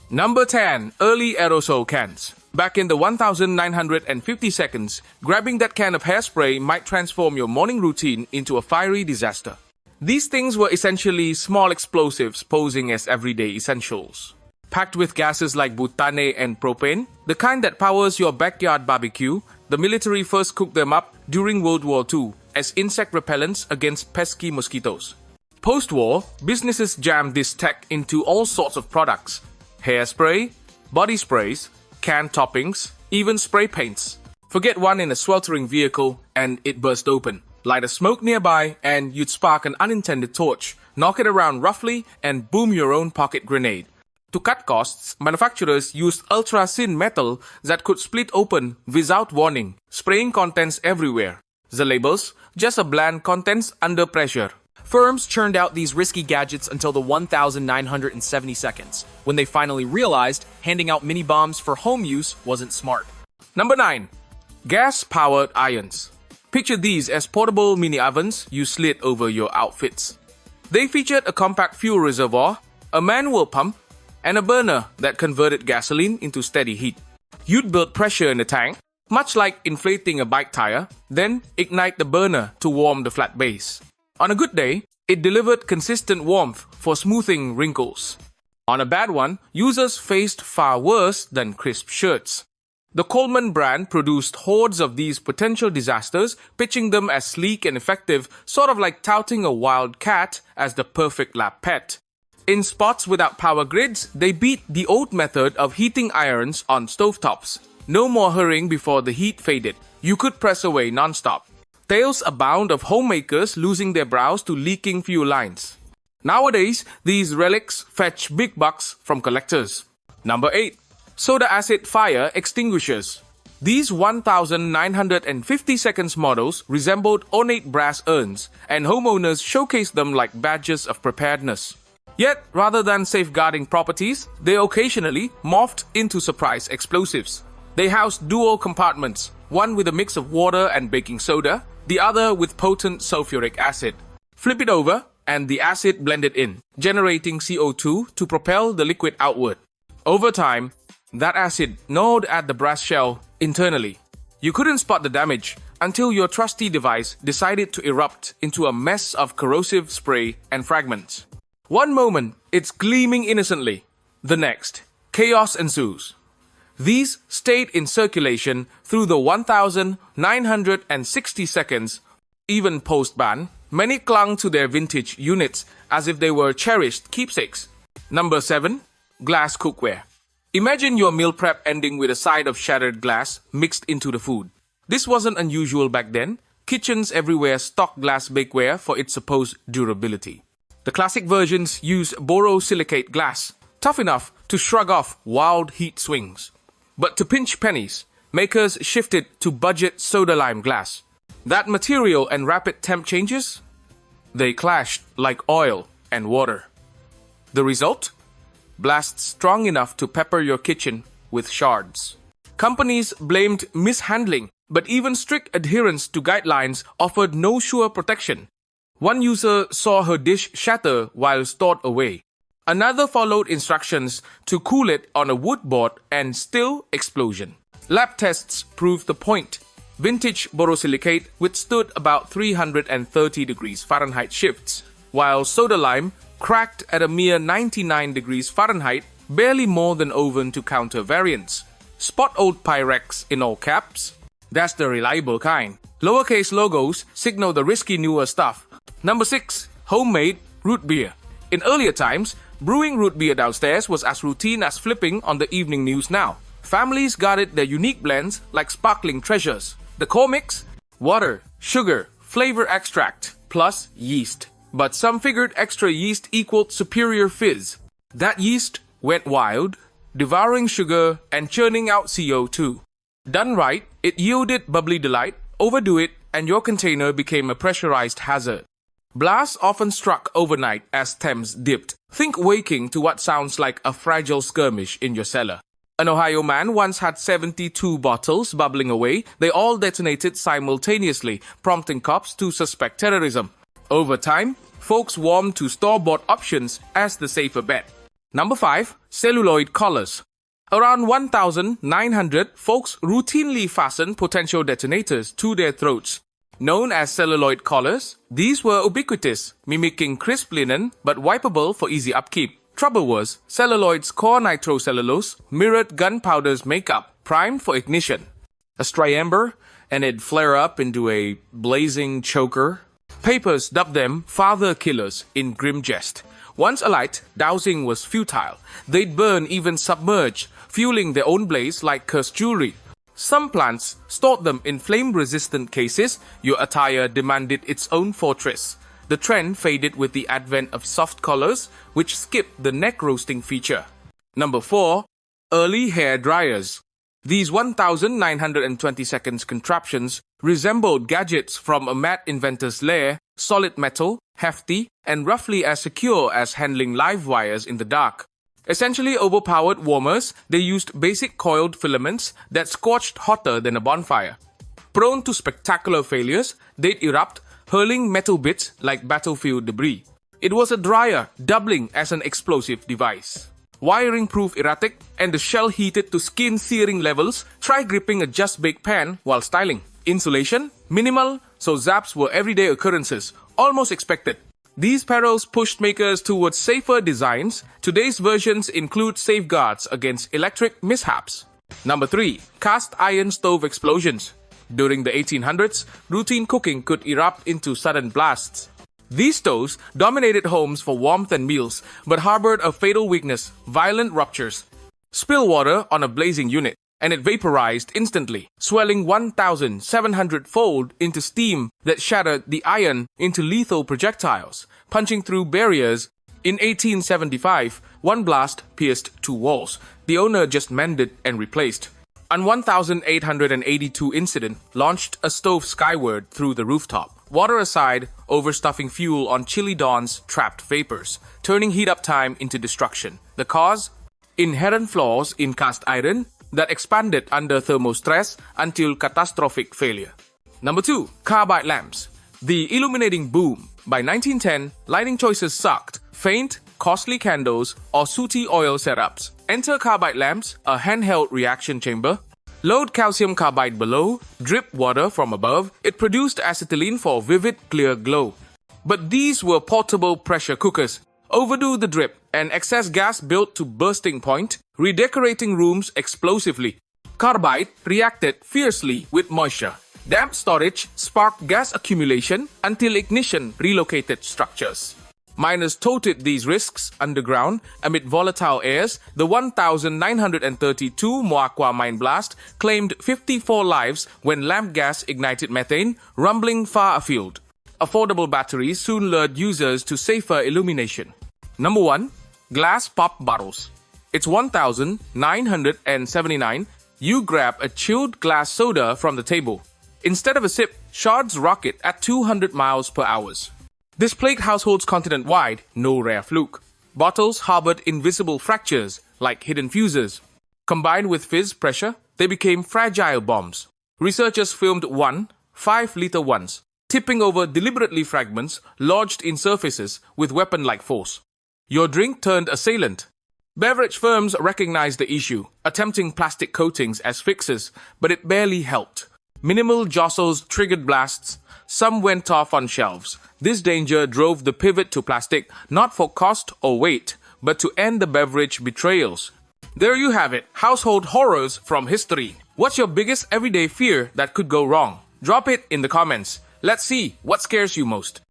Number 10. Early aerosol cans. Back in the 1950 seconds, grabbing that can of hairspray might transform your morning routine into a fiery disaster. These things were essentially small explosives posing as everyday essentials. Packed with gases like butane and propane, the kind that powers your backyard barbecue, the military first cooked them up during World War II as insect repellents against pesky mosquitoes. Post-war, businesses jammed this tech into all sorts of products: hairspray, body sprays, canned toppings, even spray paints. Forget one in a sweltering vehicle and it burst open. Light a smoke nearby and you'd spark an unintended torch, knock it around roughly, and boom your own pocket grenade. To cut costs, manufacturers used ultra-thin metal that could split open without warning, spraying contents everywhere. The labels? Just a bland contents under pressure. Firms churned out these risky gadgets until the 1970 seconds, when they finally realized handing out mini bombs for home use wasn't smart. Number 9. Gas-powered irons. Picture these as portable mini ovens you slid over your outfits. They featured a compact fuel reservoir, a manual pump, and a burner that converted gasoline into steady heat. You'd build pressure in the tank, much like inflating a bike tire, then ignite the burner to warm the flat base. On a good day, it delivered consistent warmth for smoothing wrinkles. On a bad one, users faced far worse than crisp shirts. The Coleman brand produced hordes of these potential disasters, pitching them as sleek and effective, sort of like touting a wild cat as the perfect lab pet. In spots without power grids, they beat the old method of heating irons on stovetops. No more hurrying before the heat faded. You could press away non-stop. Tales abound of homemakers losing their brows to leaking fuel lines. Nowadays, these relics fetch big bucks from collectors. Number 8. Soda acid fire extinguishers. These 1950 seconds models resembled ornate brass urns, and homeowners showcased them like badges of preparedness. Yet, rather than safeguarding properties, they occasionally morphed into surprise explosives. They housed dual compartments, one with a mix of water and baking soda, the other with potent sulfuric acid. Flip it over, and the acid blended in, generating CO2 to propel the liquid outward. Over time, that acid gnawed at the brass shell internally. You couldn't spot the damage until your trusty device decided to erupt into a mess of corrosive spray and fragments. One moment, it's gleaming innocently. The next, chaos ensues. These stayed in circulation through the 1960 seconds. Even post-ban, many clung to their vintage units as if they were cherished keepsakes. Number 7. Glass cookware. Imagine your meal prep ending with a side of shattered glass mixed into the food. This wasn't unusual back then. Kitchens everywhere stocked glass bakeware for its supposed durability. The classic versions use borosilicate glass, tough enough to shrug off wild heat swings. But to pinch pennies, makers shifted to budget soda lime glass. That material and rapid temp changes? They clashed like oil and water. The result? Blasts strong enough to pepper your kitchen with shards. Companies blamed mishandling, but even strict adherence to guidelines offered no sure protection. One user saw her dish shatter while stored away. Another followed instructions to cool it on a wood board and still explosion. Lab tests proved the point. Vintage borosilicate withstood about 330 degrees Fahrenheit shifts, while soda lime cracked at a mere 99 degrees Fahrenheit, barely more than oven to counter variants. Spot old Pyrex in all caps. That's the reliable kind. Lowercase logos signal the risky newer stuff. Number 6. Homemade root beer. In earlier times, brewing root beer downstairs was as routine as flipping on the evening news now. Families guarded their unique blends like sparkling treasures. The core mix? Water, sugar, flavor extract, plus yeast. But some figured extra yeast equaled superior fizz. That yeast went wild, devouring sugar and churning out CO2. Done right, it yielded bubbly delight. Overdo it, and your container became a pressurized hazard. Blasts often struck overnight as temps dipped. Think waking to what sounds like a fragile skirmish in your cellar. An Ohio man once had 72 bottles bubbling away. They all detonated simultaneously, prompting cops to suspect terrorism. Over time, folks warmed to store-bought options as the safer bet. Number 5. Celluloid collars. Around 1900, folks routinely fastened potential detonators to their throats. Known as celluloid collars, these were ubiquitous, mimicking crisp linen but wipeable for easy upkeep. Trouble was, celluloid's core nitrocellulose mirrored gunpowder's makeup, primed for ignition. A stray ember, and it'd flare up into a blazing choker. Papers dubbed them father killers in grim jest. Once alight, dousing was futile. They'd burn even submerged, fueling their own blaze like cursed jewelry. Some plants stored them in flame-resistant cases. Your attire demanded its own fortress. The trend faded with the advent of soft collars, which skipped the neck-roasting feature. Number 4. Early hair dryers. These 1920 seconds contraptions resembled gadgets from a mad inventor's lair, solid metal, hefty, and roughly as secure as handling live wires in the dark. Essentially overpowered warmers, they used basic coiled filaments that scorched hotter than a bonfire. Prone to spectacular failures, they'd erupt, hurling metal bits like battlefield debris. It was a dryer doubling as an explosive device. Wiring proved erratic, and the shell heated to skin-searing levels. Try gripping a just-baked pan while styling. Insulation? Minimal, so zaps were everyday occurrences, almost expected. These perils pushed makers towards safer designs. Today's versions include safeguards against electric mishaps. Number 3. Cast iron stove explosions. During the 1800s, routine cooking could erupt into sudden blasts. These stoves dominated homes for warmth and meals, but harbored a fatal weakness: violent ruptures. Spill water on a blazing unit, and it vaporized instantly, swelling 1,700-fold into steam that shattered the iron into lethal projectiles, punching through barriers. In 1875, one blast pierced 2 walls. The owner just mended and replaced. An 1,882 incident launched a stove skyward through the rooftop. Water aside, overstuffing fuel on chilly dawns trapped vapors, turning heat-up time into destruction. The cause? Inherent flaws in cast iron that expanded under thermostress until catastrophic failure. Number 2. Carbide lamps. The illuminating boom. By 1910, lighting choices sucked. Faint, costly candles, or sooty oil setups. Enter carbide lamps, a handheld reaction chamber. Load calcium carbide below, drip water from above. It produced acetylene for vivid, clear glow. But these were portable pressure cookers. Overdo the drip, and excess gas built to bursting point, redecorating rooms explosively. Carbide reacted fiercely with moisture. Damp storage sparked gas accumulation until ignition relocated structures. Miners toted these risks underground amid volatile airs. The 1932 Moaqua mine blast claimed 54 lives when lamp gas ignited methane, rumbling far afield. Affordable batteries soon lured users to safer illumination. Number 1. Glass pop bottles. It's 1979. You grab a chilled glass soda from the table. Instead of a sip, shards rocket at 200 miles per hour. This plagued households continent-wide, no rare fluke. Bottles harbored invisible fractures, like hidden fuses. Combined with fizz pressure, they became fragile bombs. Researchers filmed 5-liter ones, tipping over deliberately fragments lodged in surfaces with weapon-like force. Your drink turned assailant. Beverage firms recognized the issue, attempting plastic coatings as fixes, but it barely helped. Minimal jostles triggered blasts. Some went off on shelves. This danger drove the pivot to plastic, not for cost or weight, but to end the beverage betrayals. There you have it, household horrors from history. What's your biggest everyday fear that could go wrong? Drop it in the comments. Let's see what scares you most.